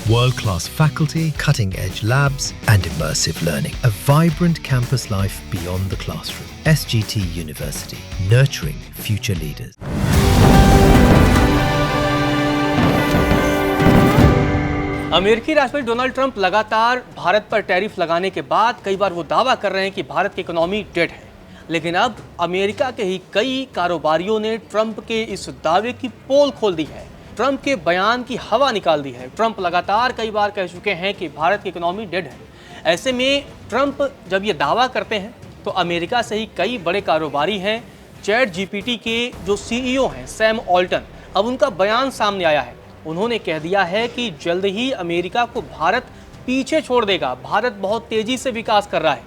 World-class faculty, cutting-edge labs and immersive learning. A vibrant campus life beyond the classroom. SGT University, nurturing future leaders. अमेरिकी राष्ट्रपति Donald Trump लगातार भारत पर tariff लगाने के बाद कई बार वो दावा कर रहे हैं कि भारत की इकोनॉमी डेड है। लेकिन अब अमेरिका के ही कई कारोबारियों ने ट्रंप के इस दावे की पोल खोल दी है, ट्रंप के बयान की हवा निकाल दी है। ट्रंप लगातार कई बार कह चुके हैं कि भारत की इकोनॉमी डेड है। ऐसे में ट्रंप जब ये दावा करते हैं तो अमेरिका से ही कई बड़े कारोबारी हैं। चैट जीपीटी के जो सीईओ हैं सैम ऑल्टन, अब उनका बयान सामने आया है। उन्होंने कह दिया है कि जल्द ही अमेरिका को भारत पीछे छोड़ देगा। भारत बहुत तेजी से विकास कर रहा है।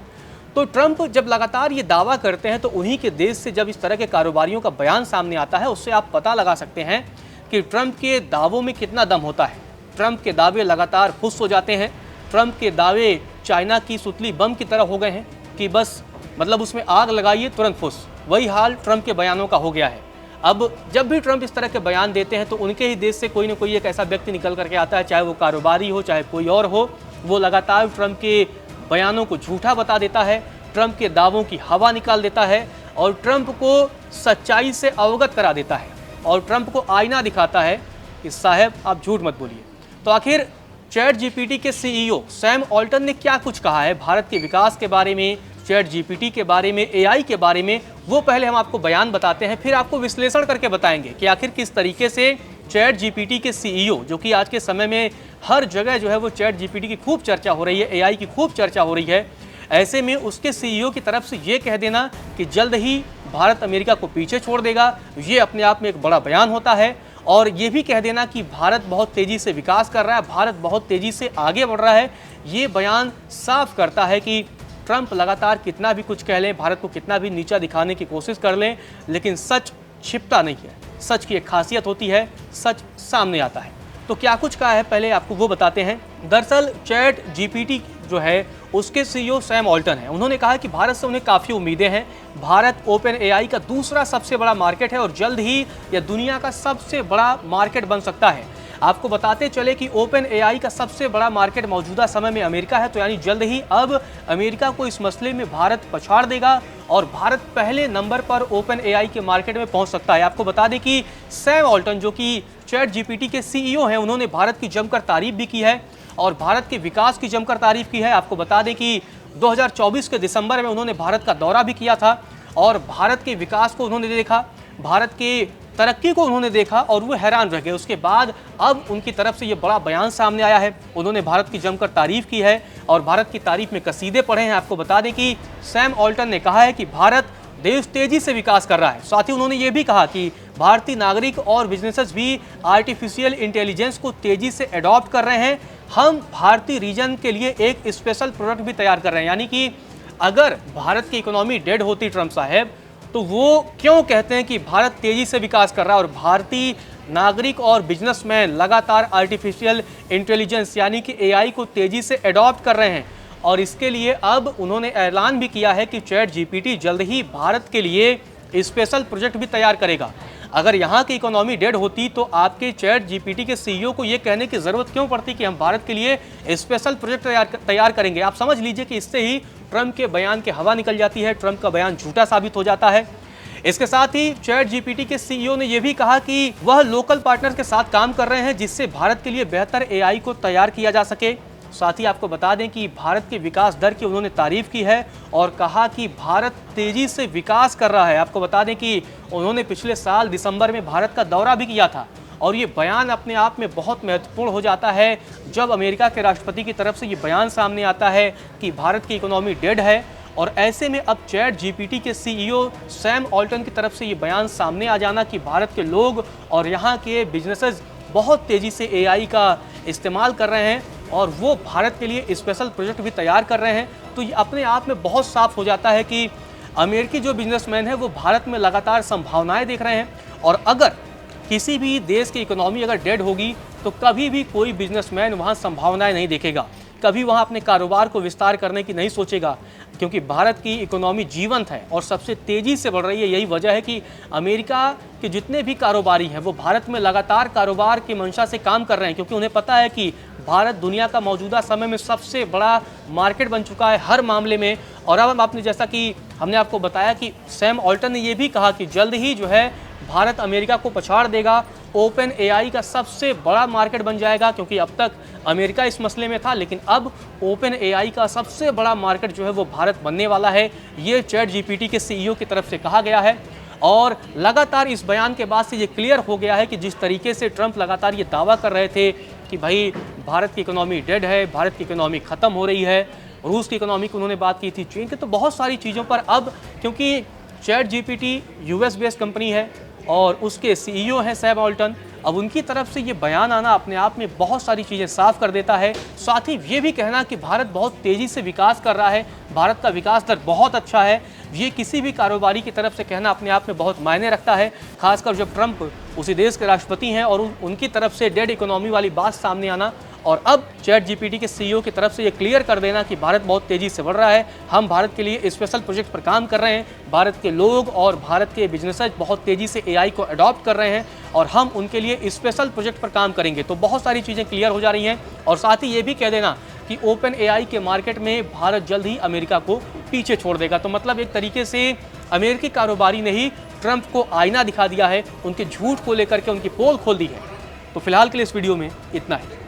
तो ट्रंप जब लगातार ये दावा करते हैं तो उन्हीं के देश से जब इस तरह के कारोबारियों का बयान सामने आता है, उससे आप पता लगा सकते हैं कि ट्रंप के दावों में कितना दम होता है। ट्रंप के दावे लगातार फुस हो जाते हैं। ट्रंप के दावे चाइना की सुतली बम की तरह हो गए हैं कि बस मतलब उसमें आग लगाइए तुरंत फुस। वही हाल ट्रंप के बयानों का हो गया है। अब जब भी ट्रंप इस तरह के बयान देते हैं तो उनके ही देश से कोई ना कोई एक ऐसा व्यक्ति निकल करके आता है, चाहे वो कारोबारी हो चाहे कोई और हो, वो लगातार ट्रंप के बयानों को झूठा बता देता है, ट्रंप के दावों की हवा निकाल देता है और ट्रंप को सच्चाई से अवगत करा देता है और ट्रंप को आईना दिखाता है कि साहब आप झूठ मत बोलिए। तो आखिर चैट जीपीटी के सीईओ सैम ऑल्टन ने क्या कुछ कहा है भारत के विकास के बारे में, चैट जीपीटी के बारे में, एआई के बारे में, वो पहले हम आपको बयान बताते हैं, फिर आपको विश्लेषण करके बताएंगे कि आखिर किस तरीके से चैट जीपीटी के सीईओ, जो कि आज के समय में हर जगह जो है वो चैट जीपीटी की खूब चर्चा हो रही है, एआई की खूब चर्चा हो रही है, ऐसे में उसके सीईओ की तरफ से ये कह देना कि जल्द ही भारत अमेरिका को पीछे छोड़ देगा, ये अपने आप में एक बड़ा बयान होता है। और ये भी कह देना कि भारत बहुत तेज़ी से विकास कर रहा है, भारत बहुत तेज़ी से आगे बढ़ रहा है, ये बयान साफ करता है कि ट्रंप लगातार कितना भी कुछ कह लें, भारत को कितना भी नीचा दिखाने की कोशिश कर लें, लेकिन सच छिपता नहीं है। सच की एक खासियत होती है, सच सामने आता है। तो क्या कुछ कहा है पहले आपको वो बताते हैं। दरअसल चैट जीपीटी जो है उसके सीईओ सैम ऑल्टन है। उन्होंने कहा कि भारत से उन्हें काफ़ी उम्मीदें हैं। भारत ओपन एआई का दूसरा सबसे बड़ा मार्केट है और जल्द ही यह दुनिया का सबसे बड़ा मार्केट बन सकता है। आपको बताते चले कि ओपन एआई का सबसे बड़ा मार्केट मौजूदा समय में अमेरिका है, तो यानी जल्द ही अब अमेरिका को इस मसले में भारत पछाड़ देगा और भारत पहले नंबर पर ओपन एआई के मार्केट में पहुंच सकता है। आपको बता दें कि सैम ऑल्टन जो कि चैट जीपीटी के सीईओ हैं, उन्होंने भारत की जमकर तारीफ भी की है और भारत के विकास की जमकर तारीफ की है। आपको बता दें कि 2024 के दिसंबर में उन्होंने भारत का दौरा भी किया था और भारत के विकास को उन्होंने देखा, भारत के तरक्की को उन्होंने देखा और वो हैरान रह गए। उसके बाद अब उनकी तरफ से ये बड़ा बयान सामने आया है। उन्होंने भारत की जमकर तारीफ की है और भारत की तारीफ में कसीदे पढ़े हैं। आपको बता दें कि सैम ऑल्टन ने कहा है कि भारत देश तेजी से विकास कर रहा है। साथ ही उन्होंने ये भी कहा कि भारतीय नागरिक और बिजनेसेस भी आर्टिफिशियल इंटेलिजेंस को तेजी से अडॉप्ट कर रहे हैं। हम भारतीय रीजन के लिए एक स्पेशल प्रोडक्ट भी तैयार कर रहे हैं। यानी कि अगर भारत की इकोनॉमी डेड होती ट्रंप साहब, तो वो क्यों कहते हैं कि भारत तेजी से विकास कर रहा है और भारतीय नागरिक और बिजनेसमैन लगातार आर्टिफिशियल इंटेलिजेंस यानी कि एआई को तेजी से अडॉप्ट कर रहे हैं। और इसके लिए अब उन्होंने ऐलान भी किया है कि चैट जीपीटी जल्द ही भारत के लिए स्पेशल प्रोजेक्ट भी तैयार करेगा। अगर यहाँ की इकोनॉमी डेड होती तो आपके चैट जीपीटी के सीईओ को ये कहने की ज़रूरत क्यों पड़ती कि हम भारत के लिए स्पेशल प्रोजेक्ट तैयार करेंगे। आप समझ लीजिए कि इससे ही ट्रंप के बयान की हवा निकल जाती है, ट्रंप का बयान झूठा साबित हो जाता है। इसके साथ ही चैट जीपीटी के सीईओ ने यह भी कहा कि वह लोकल पार्टनर के साथ काम कर रहे हैं जिससे भारत के लिए बेहतर एआई को तैयार किया जा सके। साथ ही आपको बता दें कि भारत के विकास दर की उन्होंने तारीफ की है और कहा कि भारत तेजी से विकास कर रहा है। आपको बता दें कि उन्होंने पिछले साल दिसंबर में भारत का दौरा भी किया था और ये बयान अपने आप में बहुत महत्वपूर्ण हो जाता है जब अमेरिका के राष्ट्रपति की तरफ से ये बयान सामने आता है कि भारत की इकोनॉमी डेड है। और ऐसे में अब चैट जीपीटी के सीईओ सैम ऑल्टन की तरफ से ये बयान सामने आ जाना कि भारत के लोग और यहाँ के बिजनेसेस बहुत तेज़ी से एआई का इस्तेमाल कर रहे हैं और वो भारत के लिए स्पेशल प्रोजेक्ट भी तैयार कर रहे हैं, तो ये अपने आप में बहुत साफ हो जाता है कि अमेरिकी जो बिजनेसमैन है वो भारत में लगातार संभावनाएं देख रहे हैं। और अगर किसी भी देश की इकोनॉमी अगर डेड होगी तो कभी भी कोई बिजनेसमैन वहाँ संभावनाएं नहीं देखेगा, कभी वहाँ अपने कारोबार को विस्तार करने की नहीं सोचेगा, क्योंकि भारत की इकोनॉमी जीवंत है और सबसे तेज़ी से बढ़ रही है। यही वजह है कि अमेरिका के जितने भी कारोबारी हैं वो भारत में लगातार कारोबार की मंशा से काम कर रहे हैं, क्योंकि उन्हें पता है कि भारत दुनिया का मौजूदा समय में सबसे बड़ा मार्केट बन चुका है हर मामले में। और अब आपने, जैसा कि हमने आपको बताया कि सैम ऑल्टन ने ये भी कहा कि जल्द ही जो है भारत अमेरिका को पछाड़ देगा, ओपन एआई का सबसे बड़ा मार्केट बन जाएगा, क्योंकि अब तक अमेरिका इस मसले में था, लेकिन अब ओपन एआई का सबसे बड़ा मार्केट जो है वो भारत बनने वाला है। ये चैट जीपीटी के सीईओ की तरफ से कहा गया है। और लगातार इस बयान के बाद से ये क्लियर हो गया है कि जिस तरीके से ट्रंप लगातार ये दावा कर रहे थे कि भाई भारत की इकोनॉमी डेड है, भारत की इकोनॉमी ख़त्म हो रही है, रूस की इकोनॉमी की उन्होंने बात की थी, चीन की, तो बहुत सारी चीज़ों पर अब, क्योंकि chat GPT US based company है और उसके सीईओ हैं सैम ऑल्टन, अब उनकी तरफ से ये बयान आना अपने आप में बहुत सारी चीज़ें साफ कर देता है। साथ ही ये भी कहना कि भारत बहुत तेज़ी से विकास कर रहा है, भारत का विकास दर बहुत अच्छा है, ये किसी भी कारोबारी की तरफ से कहना अपने आप में बहुत मायने रखता है, खासकर जब ट्रंप उसी देश के राष्ट्रपति हैं और उनकी तरफ से डेड इकोनॉमी वाली बात सामने आना, और अब चैट जीपीटी के सीईओ की तरफ से ये क्लियर कर देना कि भारत बहुत तेज़ी से बढ़ रहा है, हम भारत के लिए स्पेशल प्रोजेक्ट पर काम कर रहे हैं, भारत के लोग और भारत के बिजनेसेस बहुत तेज़ी से एआई को अडॉप्ट कर रहे हैं और हम उनके लिए स्पेशल प्रोजेक्ट पर काम करेंगे। तो बहुत सारी चीज़ें क्लियर हो जा रही हैं। और साथ ही ये भी कह देना कि ओपन एआई के मार्केट में भारत जल्द ही अमेरिका को पीछे छोड़ देगा। तो मतलब एक तरीके से अमेरिकी कारोबारी ने ही ट्रंप को आईना दिखा दिया है, उनके झूठ को लेकर के उनकी पोल खोल दी है। तो फिलहाल के लिए इस वीडियो में इतना ही।